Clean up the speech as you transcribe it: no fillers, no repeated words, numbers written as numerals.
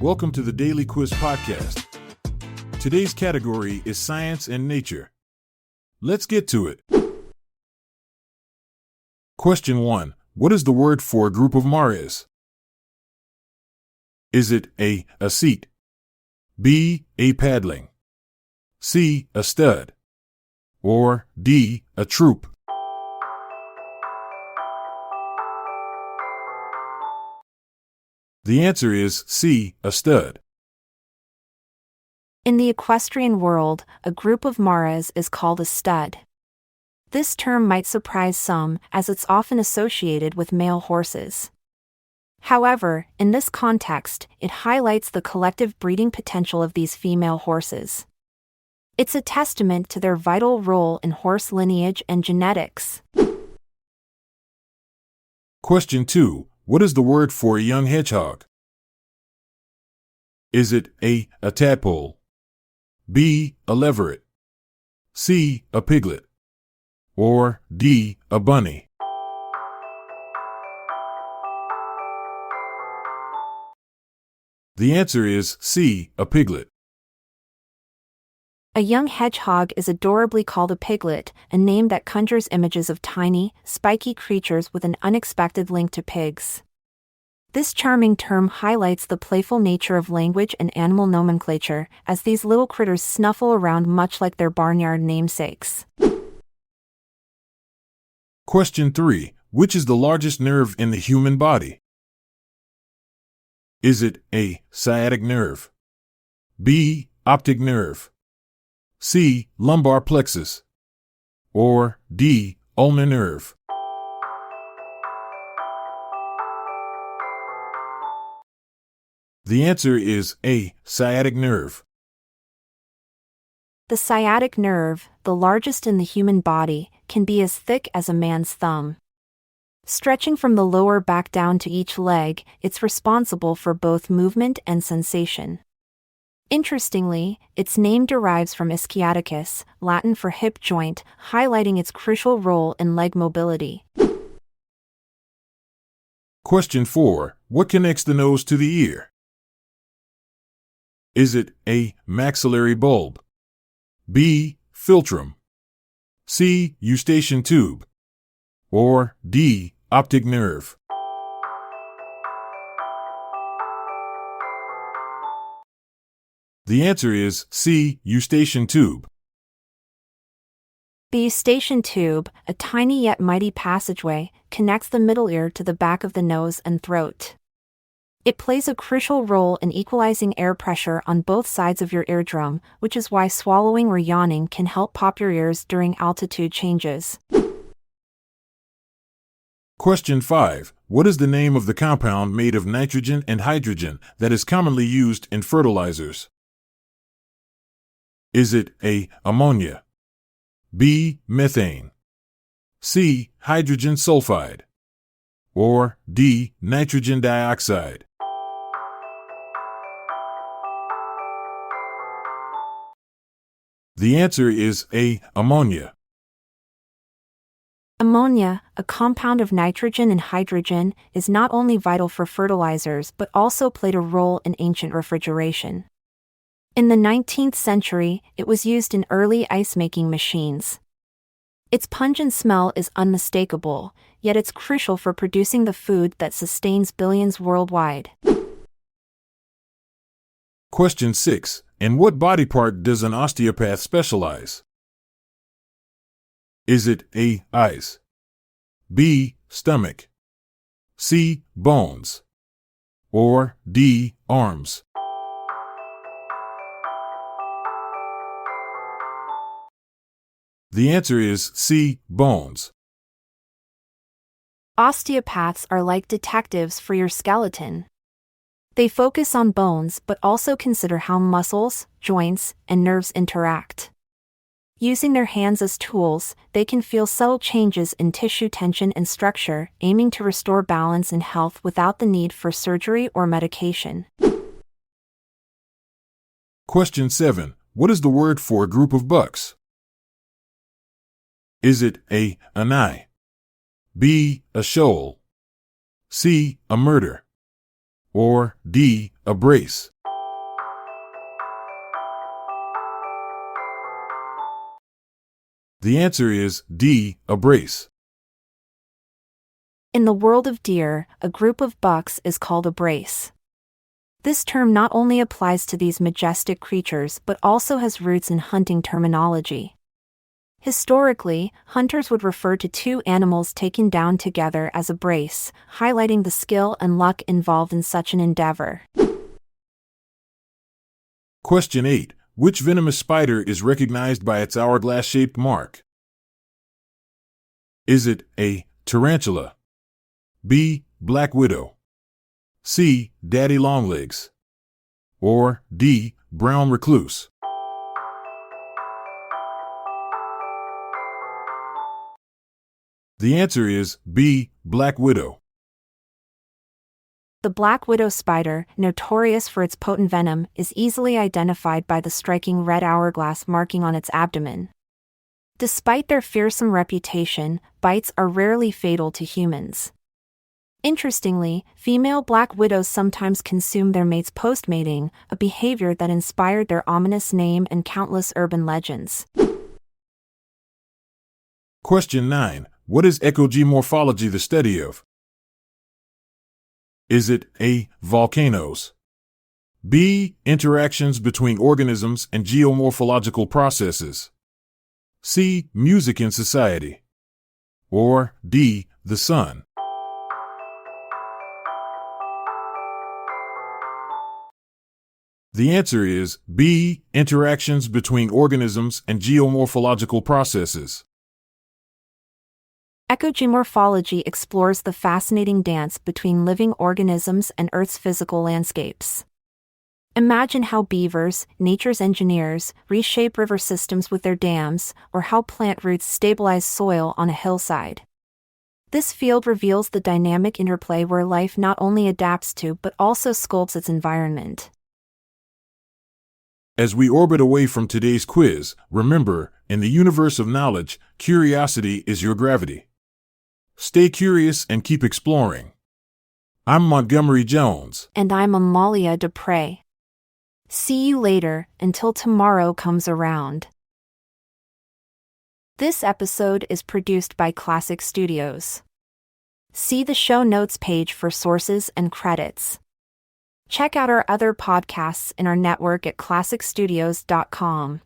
Welcome to the Daily Quiz Podcast. Today's category is Science and Nature. Let's get to it. Question 1. What is the word for a group of maras? Is it A seat, B, a paddling, C, a stud, or D, a troop? The answer is C, a stud. In the equestrian world, a group of maras is called a stud. This term might surprise some, as it's often associated with male horses. However, in this context, it highlights the collective breeding potential of these female horses. It's a testament to their vital role in horse lineage and genetics. Question 2. What is the word for a young hedgehog? Is it A, a tadpole, B, a leveret, C, a piglet, or D, a bunny? The answer is C, a piglet. A young hedgehog is adorably called a piglet, a name that conjures images of tiny, spiky creatures with an unexpected link to pigs. This charming term highlights the playful nature of language and animal nomenclature, as these little critters snuffle around much like their barnyard namesakes. Question 3. Which is the largest nerve in the human body? Is it A, sciatic nerve, B, optic nerve, C, lumbar plexus, or D, ulnar nerve? The answer is A, sciatic nerve. The sciatic nerve, the largest in the human body, can be as thick as a man's thumb. Stretching from the lower back down to each leg, it's responsible for both movement and sensation. Interestingly, its name derives from ischiaticus, Latin for hip joint, highlighting its crucial role in leg mobility. Question 4. What connects the nose to the ear? Is it A, maxillary bulb, B, philtrum, C, eustachian tube, or D, optic nerve? The answer is C, eustachian tube. The eustachian tube, a tiny yet mighty passageway, connects the middle ear to the back of the nose and throat. It plays a crucial role in equalizing air pressure on both sides of your eardrum, which is why swallowing or yawning can help pop your ears during altitude changes. Question 5. What is the name of the compound made of nitrogen and hydrogen that is commonly used in fertilizers? Is it A, ammonia, B, methane, C, hydrogen sulfide, or D, nitrogen dioxide? The answer is A, ammonia. Ammonia, a compound of nitrogen and hydrogen, is not only vital for fertilizers but also played a role in ancient refrigeration. In the 19th century, it was used in early ice-making machines. Its pungent smell is unmistakable, yet it's crucial for producing the food that sustains billions worldwide. Question 6. In what body part does an osteopath specialize? Is it A, eyes, B, stomach, C, bones, or D, arms? The answer is C, bones. Osteopaths are like detectives for your skeleton. They focus on bones but also consider how muscles, joints, and nerves interact. Using their hands as tools, they can feel subtle changes in tissue tension and structure, aiming to restore balance and health without the need for surgery or medication. Question 7. What is the word for a group of bucks? Is it A, an eye, B, a shoal, C, a murder, or D, a brace? The answer is D, a brace. In the world of deer, a group of bucks is called a brace. This term not only applies to these majestic creatures but also has roots in hunting terminology. Historically, hunters would refer to two animals taken down together as a brace, highlighting the skill and luck involved in such an endeavor. Question 8. Which venomous spider is recognized by its hourglass-shaped mark? Is it A, tarantula, B, black widow, C, daddy longlegs, or D, brown recluse? The answer is B, black widow. The black widow spider, notorious for its potent venom, is easily identified by the striking red hourglass marking on its abdomen. Despite their fearsome reputation, bites are rarely fatal to humans. Interestingly, female black widows sometimes consume their mates post-mating, a behavior that inspired their ominous name and countless urban legends. Question 9. What is ecogeomorphology the study of? Is it A, volcanoes, B, interactions between organisms and geomorphological processes, C, music in society, or D, the sun? The answer is B, interactions between organisms and geomorphological processes. Ecogeomorphology explores the fascinating dance between living organisms and Earth's physical landscapes. Imagine how beavers, nature's engineers, reshape river systems with their dams, or how plant roots stabilize soil on a hillside. This field reveals the dynamic interplay where life not only adapts to but also sculpts its environment. As we orbit away from today's quiz, remember, in the universe of knowledge, curiosity is your gravity. Stay curious and keep exploring. I'm Montgomery Jones. And I'm Amalia Dupre. See you later, until tomorrow comes around. This episode is produced by Classic Studios. See the show notes page for sources and credits. Check out our other podcasts in our network at classicstudios.com.